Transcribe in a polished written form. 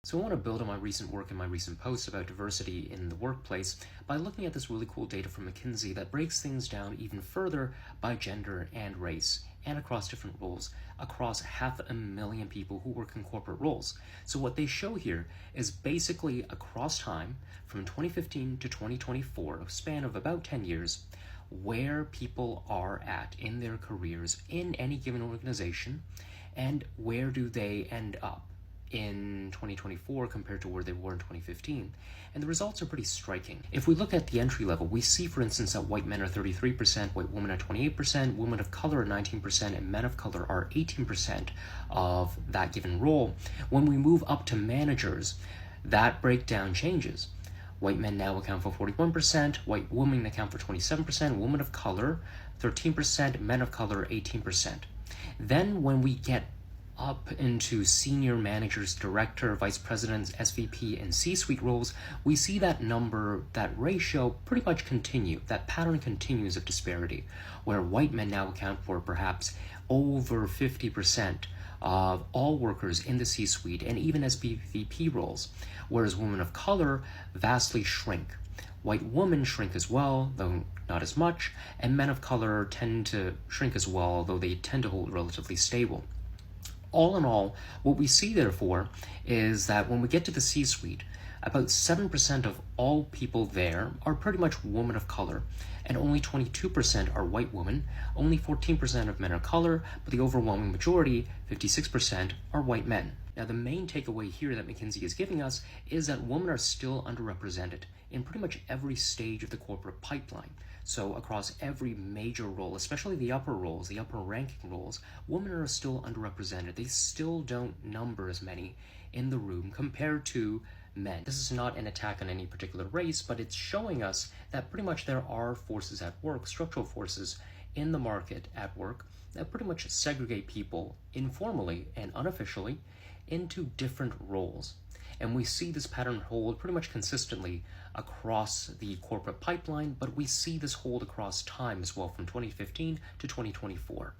So I want to build on my recent work and my recent posts about diversity in the workplace by looking at this really cool data from McKinsey that breaks things down even further by gender and race and across different roles, across 500,000 people who work in corporate roles. So what they show here is basically across time, from 2015 to 2024, a span of about 10 years, where people are at in their careers in any given organization, and where do they end up in 2024 compared to where they were in 2015. And the results are pretty striking. If we look at the entry level, we see, for instance, that white men are 33%, white women are 28%, women of color are 19%, and men of color are 18% of that given role. When we move up to managers, that breakdown changes. White men now account for 41%, white women account for 27%, women of color 13%, men of color 18%. Then when we get up into senior managers, director, vice presidents, SVP, and C-suite roles, we see that number, that ratio pretty much continue. That pattern continues of disparity, where white men now account for perhaps over 50% of all workers in the C-suite and even SVP roles, whereas women of color vastly shrink. White women shrink as well, though not as much, and men of color tend to shrink as well, although they tend to hold relatively stable. All in all, what we see, therefore, is that when we get to the C-suite, about 7% of all people there are pretty much women of color, and only 22% are white women, only 14% of men of color, but the overwhelming majority, 56%, are white men. Now, the main takeaway here that McKinsey is giving us is that women are still underrepresented in pretty much every stage of the corporate pipeline. So across every major role, especially the upper roles, the upper ranking roles, women are still underrepresented. They still don't number as many in the room compared to men. This is not an attack on any particular race, but it's showing us that pretty much there are forces at work, structural forces in the market at work that pretty much segregate people informally and unofficially into different roles. And we see this pattern hold pretty much consistently across the corporate pipeline, but we see this hold across time as well from 2015 to 2024.